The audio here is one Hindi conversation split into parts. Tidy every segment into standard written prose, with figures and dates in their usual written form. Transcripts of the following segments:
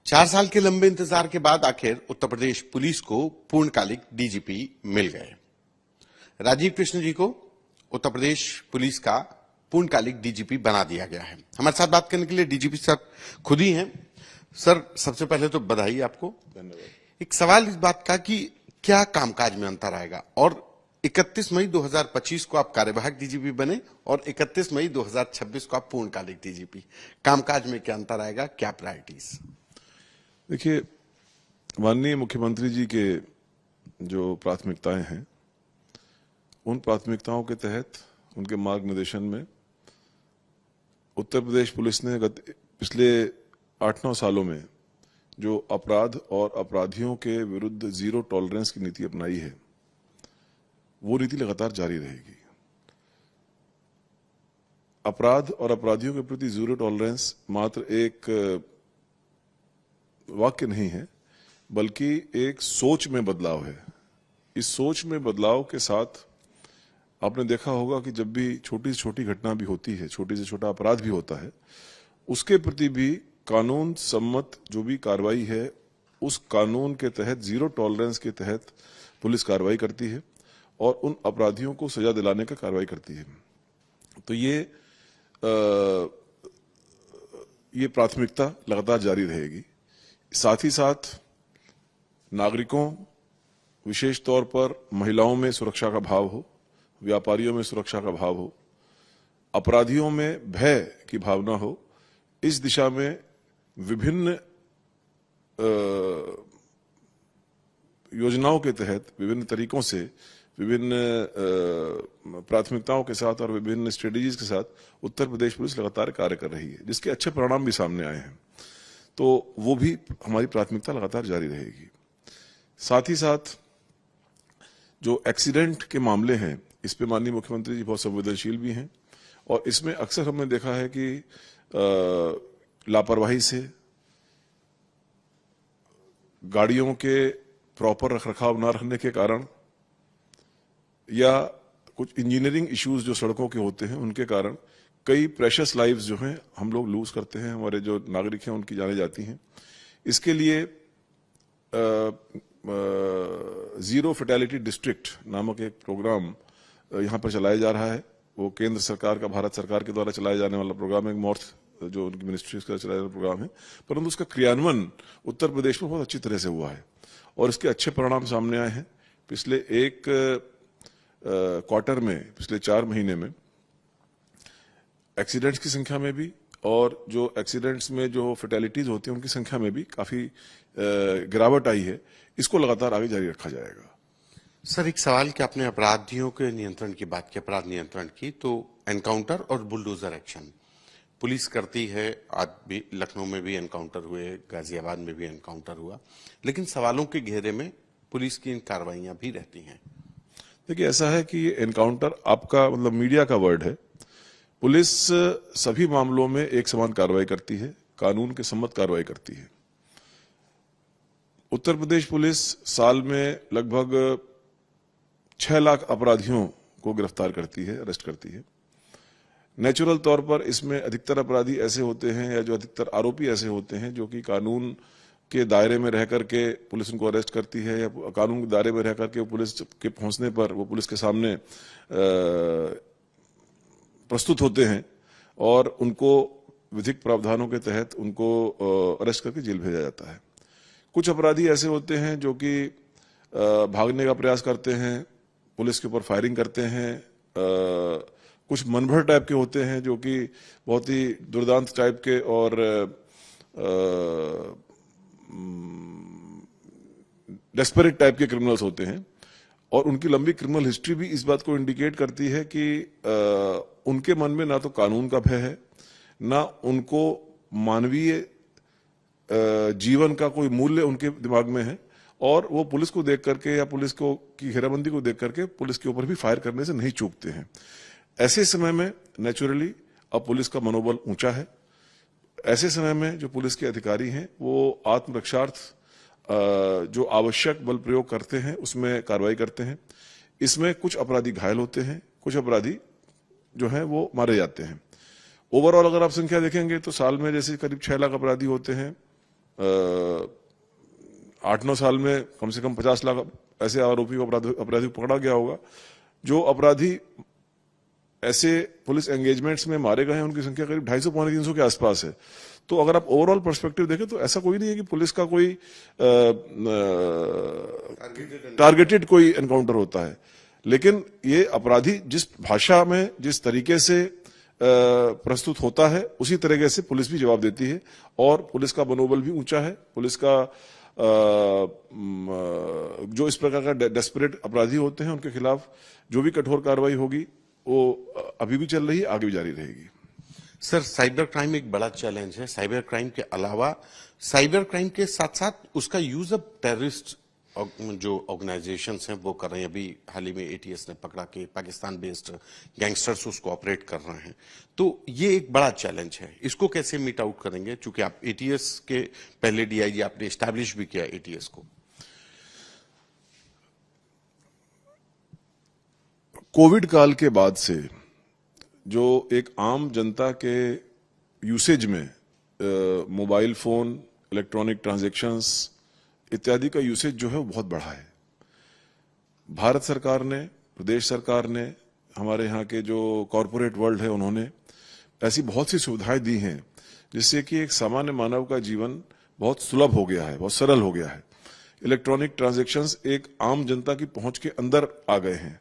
4 साल के लंबे इंतजार के बाद आखिर उत्तर प्रदेश पुलिस को पूर्णकालिक डीजीपी मिल गए। राजीव कृष्ण जी को उत्तर प्रदेश पुलिस का पूर्णकालिक डीजीपी बना दिया गया है। हमारे साथ बात करने के लिए डीजीपी सर खुद ही हैं। सर, सबसे पहले तो बधाई आपको। धन्यवाद। एक सवाल इस बात का कि क्या कामकाज में अंतर आएगा, और 31 मई 2025 को आप कार्यवाहक डीजीपी बने और 31 मई 2026 को आप पूर्णकालिक डीजीपी, कामकाज में क्या अंतर आएगा, क्या प्रायोरिटीज? देखिए, माननीय मुख्यमंत्री जी के जो प्राथमिकताएं हैं, उन प्राथमिकताओं के तहत उनके मार्गनिर्देशन में उत्तर प्रदेश पुलिस ने पिछले 8-9 सालों में जो अपराध और अपराधियों के विरुद्ध जीरो टॉलरेंस की नीति अपनाई है, वो नीति लगातार जारी रहेगी। अपराध और अपराधियों के प्रति जीरो टॉलरेंस मात्र एक वाक्य नहीं है, बल्कि एक सोच में बदलाव है। इस सोच में बदलाव के साथ आपने देखा होगा कि जब भी छोटी से छोटी घटना भी होती है, छोटी से छोटा अपराध भी होता है, उसके प्रति भी कानून सम्मत जो भी कार्रवाई है, उस कानून के तहत जीरो टॉलरेंस के तहत पुलिस कार्रवाई करती है और उन अपराधियों को सजा दिलाने का कार्रवाई करती है। तो ये प्राथमिकता लगातार जारी रहेगी। साथ ही साथ नागरिकों, विशेष तौर पर महिलाओं में सुरक्षा का भाव हो, व्यापारियों में सुरक्षा का भाव हो, अपराधियों में भय की भावना हो, इस दिशा में विभिन्न योजनाओं के तहत, विभिन्न तरीकों से, विभिन्न प्राथमिकताओं के साथ और विभिन्न स्ट्रेटेजीज के साथ उत्तर प्रदेश पुलिस लगातार कार्य कर रही है, जिसके अच्छे परिणाम भी सामने आए हैं। तो वो भी हमारी प्राथमिकता लगातार जारी रहेगी। साथ ही साथ जो एक्सीडेंट के मामले हैं, इस पे माननीय मुख्यमंत्री जी बहुत संवेदनशील भी हैं और इसमें अक्सर हमने देखा है कि लापरवाही से, गाड़ियों के प्रॉपर रखरखाव न रखने के कारण या कुछ इंजीनियरिंग इश्यूज जो सड़कों के होते हैं, उनके कारण कई प्रेशियस लाइव्स जो हैं हम लोग लूज करते हैं, हमारे जो नागरिक हैं उनकी जाने जाती हैं। इसके लिए जीरो फैटेलिटी डिस्ट्रिक्ट नामक एक प्रोग्राम यहाँ पर चलाया जा रहा है। वो केंद्र सरकार का, भारत सरकार के द्वारा चलाया जाने वाला प्रोग्राम है, मॉर्थ जो उनकी मिनिस्ट्री का चलाया जाने प्रोग्राम है, परंतु उसका क्रियान्वयन उत्तर प्रदेश में बहुत अच्छी तरह से हुआ है और इसके अच्छे परिणाम सामने आए हैं। पिछले एक क्वार्टर में, पिछले 4 महीने में एक्सीडेंट्स की संख्या में भी और जो एक्सीडेंट्स में जो फैटेलिटीज होती हैं उनकी संख्या में भी काफी गिरावट आई है। इसको लगातार आगे जारी रखा जाएगा। सर, एक सवाल कि आपने अपराधियों के नियंत्रण की बात की, अपराध नियंत्रण की, तो एनकाउंटर और बुलडोजर एक्शन पुलिस करती है। आज भी लखनऊ में भी एनकाउंटर हुए, गाजियाबाद में भी एनकाउंटर हुआ, लेकिन सवालों के घेरे में पुलिस की इन कार्रवाइयां भी रहती हैं। देखिए, ऐसा है कि ये एनकाउंटर आपका मतलब मीडिया का वर्ड है। पुलिस सभी मामलों में एक समान कार्रवाई करती है, कानून के सम्मत कार्रवाई करती है। उत्तर प्रदेश पुलिस साल में लगभग 6 लाख अपराधियों को गिरफ्तार करती है, अरेस्ट करती है। नेचुरल तौर पर इसमें अधिकतर अपराधी ऐसे होते हैं या जो अधिकतर आरोपी ऐसे होते हैं जो कि कानून के दायरे में रह करके पुलिस उनको अरेस्ट करती है, या कानून के दायरे में रह करके पुलिस के पहुंचने पर वो पुलिस के सामने प्रस्तुत होते हैं और उनको विधिक प्रावधानों के तहत उनको अरेस्ट करके जेल भेजा जाता है। कुछ अपराधी ऐसे होते हैं जो कि भागने का प्रयास करते हैं, पुलिस के ऊपर फायरिंग करते हैं। कुछ मनभर टाइप के होते हैं जो कि बहुत ही दुर्दांत टाइप के और डेस्परेट टाइप के क्रिमिनल्स होते हैं और उनकी लंबी क्रिमिनल हिस्ट्री भी इस बात को इंडिकेट करती है कि उनके मन में ना तो कानून का भय है, ना उनको मानवीय जीवन का कोई मूल्य उनके दिमाग में है, और वो पुलिस को देख करके या पुलिस को की घेराबंदी को देख करके पुलिस के ऊपर भी फायर करने से नहीं चूकते हैं। ऐसे समय में नेचुरली अब पुलिस का मनोबल ऊंचा है। ऐसे समय में जो पुलिस के अधिकारी हैं वो आत्मरक्षार्थ जो आवश्यक बल प्रयोग करते हैं उसमें कार्रवाई करते हैं। इसमें कुछ अपराधी घायल होते हैं, कुछ अपराधी जो हैं वो मारे जाते हैं। ओवरऑल अगर आप संख्या देखेंगे तो साल में जैसे करीब 6 लाख अपराधी होते हैं, 8-9 साल में कम से कम 50 लाख ऐसे आरोपी अपराधी को पकड़ा गया होगा। जो अपराधी ऐसे पुलिस एंगेजमेंट्स में मारे गए हैं उनकी संख्या करीब 250-300 के आसपास है। तो अगर आप ओवरऑल पर्सपेक्टिव देखें तो ऐसा कोई नहीं है कि पुलिस का कोई टारगेटेड कोई एनकाउंटर होता है, लेकिन ये अपराधी जिस भाषा में जिस तरीके से प्रस्तुत होता है उसी तरीके से पुलिस भी जवाब देती है और पुलिस का मनोबल भी ऊंचा है। पुलिस का जो इस प्रकार का डेस्परेट अपराधी होते हैं उनके खिलाफ जो भी कठोर कार्रवाई होगी वो अभी भी चल रही है, आगे भी जारी रहेगी। सर, साइबर क्राइम एक बड़ा चैलेंज है। साइबर क्राइम के अलावा साइबर क्राइम के साथ साथ उसका यूज अब टेररिस्ट जो ऑर्गेनाइजेशंस हैं वो कर रहे हैं। अभी हाल ही में एटीएस ने पकड़ा के पाकिस्तान बेस्ड गैंगस्टर्स उसको ऑपरेट कर रहे हैं। तो ये एक बड़ा चैलेंज है, इसको कैसे मीट आउट करेंगे? चूंकि आप एटीएस के पहले डीआईजी, आपने एस्टैब्लिश भी किया एटीएस को। कोविड काल के बाद से जो एक आम जनता के यूसेज में मोबाइल फोन, इलेक्ट्रॉनिक ट्रांजैक्शंस इत्यादि का यूसेज जो है वो बहुत बढ़ा है। भारत सरकार ने, प्रदेश सरकार ने, हमारे यहाँ के जो कॉरपोरेट वर्ल्ड है उन्होंने ऐसी बहुत सी सुविधाएं दी हैं जिससे कि एक सामान्य मानव का जीवन बहुत सुलभ हो गया है, बहुत सरल हो गया है। इलेक्ट्रॉनिक ट्रांजैक्शंस एक आम जनता की पहुंच के अंदर आ गए हैं।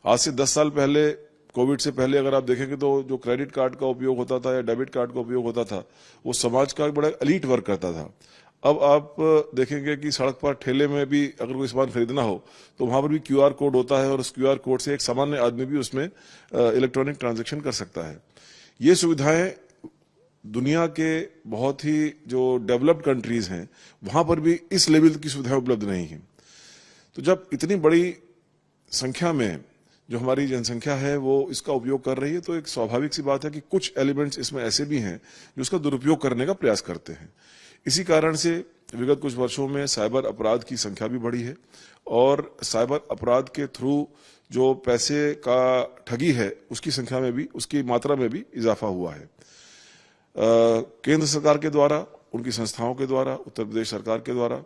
आज से 10 साल पहले, कोविड से पहले अगर आप देखेंगे तो जो क्रेडिट कार्ड का उपयोग होता था या डेबिट कार्ड का उपयोग होता था वो समाज का एक बड़ा एलीट वर्ग करता था। अब आप देखेंगे कि सड़क पर ठेले में भी अगर कोई सामान खरीदना हो तो वहां पर भी क्यूआर कोड होता है और उस क्यूआर कोड से एक सामान्य आदमी भी उसमें इलेक्ट्रॉनिक ट्रांजैक्शन कर सकता है। ये सुविधाएं दुनिया के बहुत ही जो डेवलप्ड कंट्रीज हैं वहां पर भी इस लेवल की सुविधाएं उपलब्ध नहीं है। तो जब इतनी बड़ी संख्या में जो हमारी जनसंख्या है वो इसका उपयोग कर रही है तो एक स्वाभाविक सी बात है कि कुछ एलिमेंट्स इसमें ऐसे भी हैं जो उसका दुरुपयोग करने का प्रयास करते हैं। इसी कारण से विगत कुछ वर्षों में साइबर अपराध की संख्या भी बढ़ी है और साइबर अपराध के थ्रू जो पैसे का ठगी है उसकी संख्या में भी, उसकी मात्रा में भी इजाफा हुआ है। केंद्र सरकार के द्वारा, उनकी संस्थाओं के द्वारा, उत्तर प्रदेश सरकार के द्वारा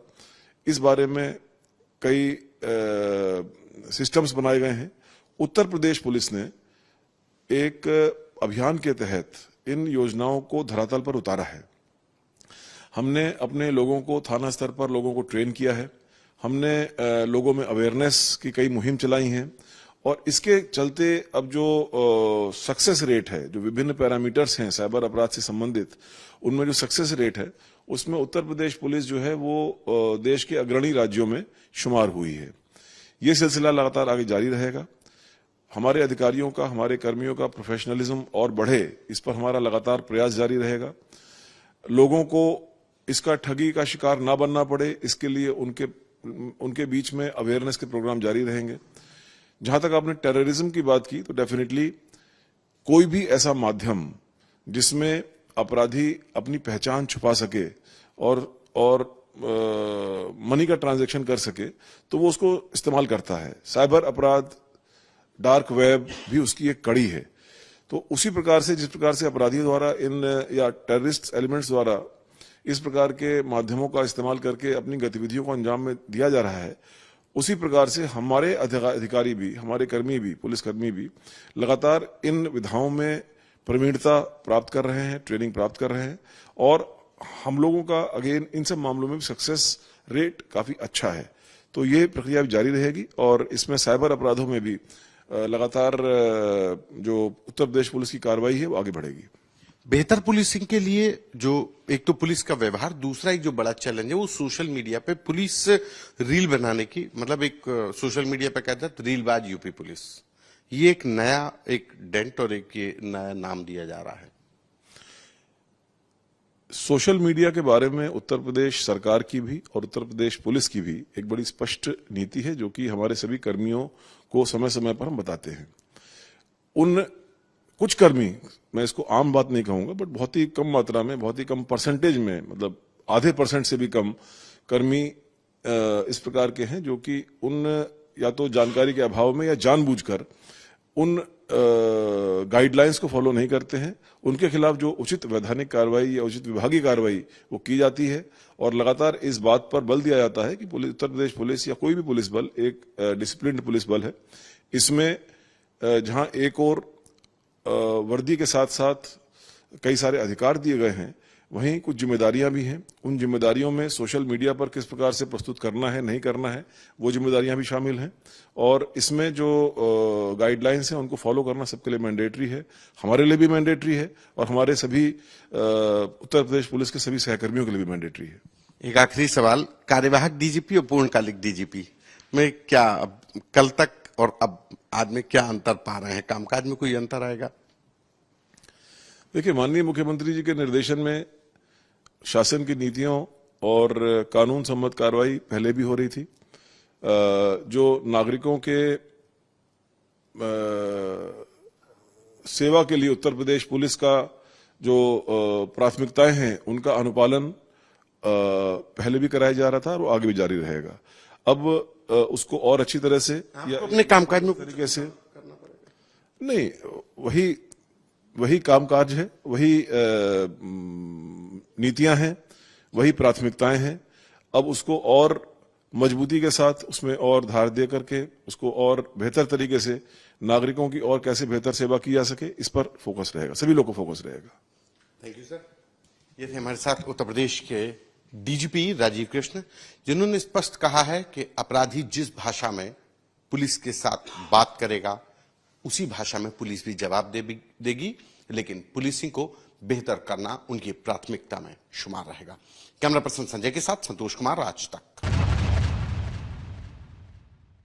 इस बारे में कई सिस्टम्स बनाए गए हैं। उत्तर प्रदेश पुलिस ने एक अभियान के तहत इन योजनाओं को धरातल पर उतारा है। हमने अपने लोगों को थाना स्तर पर लोगों को ट्रेन किया है, हमने लोगों में अवेयरनेस की कई मुहिम चलाई हैं और इसके चलते अब जो सक्सेस रेट है, जो विभिन्न पैरामीटर्स हैं साइबर अपराध से संबंधित, उनमें जो सक्सेस रेट है उसमें उत्तर प्रदेश पुलिस जो है वो देश के अग्रणी राज्यों में शुमार हुई है। ये सिलसिला लगातार आगे जारी रहेगा। हमारे अधिकारियों का, हमारे कर्मियों का प्रोफेशनलिज्म और बढ़े, इस पर हमारा लगातार प्रयास जारी रहेगा। लोगों को इसका ठगी का शिकार ना बनना पड़े, इसके लिए उनके बीच में अवेयरनेस के प्रोग्राम जारी रहेंगे। जहां तक आपने टेररिज्म की बात की तो डेफिनेटली कोई भी ऐसा माध्यम जिसमें अपराधी अपनी पहचान छुपा सके और मनी का ट्रांजैक्शन कर सके तो वो उसको इस्तेमाल करता है। साइबर अपराध, डार्क वेब भी उसकी एक कड़ी है। तो उसी प्रकार से जिस प्रकार से अपराधियों द्वारा इन या टेररिस्ट एलिमेंट्स द्वारा इस प्रकार के माध्यमों का इस्तेमाल करके अपनी गतिविधियों को अंजाम में दिया जा रहा है, उसी प्रकार से हमारे अधिकारी भी, हमारे कर्मी भी, पुलिसकर्मी भी लगातार इन विधाओं में प्रवीणता प्राप्त कर रहे हैं, ट्रेनिंग प्राप्त कर रहे हैं और हम लोगों का अगेन इन सब मामलों में सक्सेस रेट काफी अच्छा है। तो ये प्रक्रिया भी जारी रहेगी और इसमें साइबर अपराधों में भी लगातार जो उत्तर प्रदेश पुलिस की कार्रवाई है वो आगे बढ़ेगी। बेहतर पुलिसिंग के लिए जो एक तो पुलिस का व्यवहार, दूसरा एक जो बड़ा चैलेंज है वो सोशल मीडिया पे पुलिस रील बनाने की, मतलब एक सोशल मीडिया पे कहते हैं रीलबाज यूपी पुलिस, ये एक नया एक डेंट और एक ये नया नाम दिया जा रहा है। सोशल मीडिया के बारे में उत्तर प्रदेश सरकार की भी और उत्तर प्रदेश पुलिस की भी एक बड़ी स्पष्ट नीति है जो कि हमारे सभी कर्मियों को समय समय पर हम बताते हैं। उन कुछ कर्मी, मैं इसको आम बात नहीं कहूंगा, बट बहुत ही कम मात्रा में, बहुत ही कम परसेंटेज में, मतलब आधे % से भी कम कर्मी इस प्रकार के हैं जो कि उन या तो जानकारी के अभाव में या जानबूझकर उन गाइडलाइंस को फॉलो नहीं करते हैं उनके खिलाफ जो उचित वैधानिक कार्रवाई या उचित विभागीय कार्रवाई वो की जाती है। और लगातार इस बात पर बल दिया जाता है कि उत्तर प्रदेश पुलिस या कोई भी पुलिस बल एक डिसिप्लिन्ड पुलिस बल है। इसमें जहां एक और वर्दी के साथ साथ कई सारे अधिकार दिए गए हैं, वहीं कुछ जिम्मेदारियां भी हैं। उन जिम्मेदारियों में सोशल मीडिया पर किस प्रकार से प्रस्तुत करना है, नहीं करना है, वो जिम्मेदारियां भी शामिल हैं। और इसमें जो गाइडलाइंस हैं उनको फॉलो करना सबके लिए मैंडेटरी है, हमारे लिए भी मैंडेटरी है और हमारे सभी उत्तर प्रदेश पुलिस के सभी सहकर्मियों के लिए भी मैंडेटरी है। एक आखिरी सवाल, कार्यवाहक डीजीपी और पूर्णकालिक डीजीपी में क्या अब कल तक और अब आज में क्या अंतर पा रहे हैं? कामकाज में कोई अंतर आएगा? देखिए, माननीय मुख्यमंत्री जी के निर्देशन में शासन की नीतियों और कानून सम्मत कार्रवाई पहले भी हो रही थी। जो नागरिकों के सेवा के लिए उत्तर प्रदेश पुलिस का जो प्राथमिकताएं हैं उनका अनुपालन पहले भी कराया जा रहा था और वो आगे भी जारी रहेगा। अब उसको और अच्छी तरह से या अपने कामकाज में तरीके से नहीं, वही कामकाज है, वही नीतियां हैं, वही प्राथमिकताएं हैं। अब उसको और मजबूती के साथ उसमें और धार दे करके उसको और बेहतर तरीके से नागरिकों की और कैसे बेहतर सेवा की जा सके, इस पर फोकस रहेगा, सभी लोगों को फोकस रहेगा। Thank you sir. ये थे हमारे साथ उत्तर प्रदेश के डीजीपी राजीव कृष्ण, जिन्होंने स्पष्ट कहा है कि अपराधी जिस भाषा में पुलिस के साथ बात करेगा उसी भाषा में पुलिस भी जवाब देगी, लेकिन पुलिसिंग को बेहतर करना उनकी प्राथमिकता में शुमार रहेगा। कैमरा पर्सन संजय के साथ संतोष कुमार, आज तक।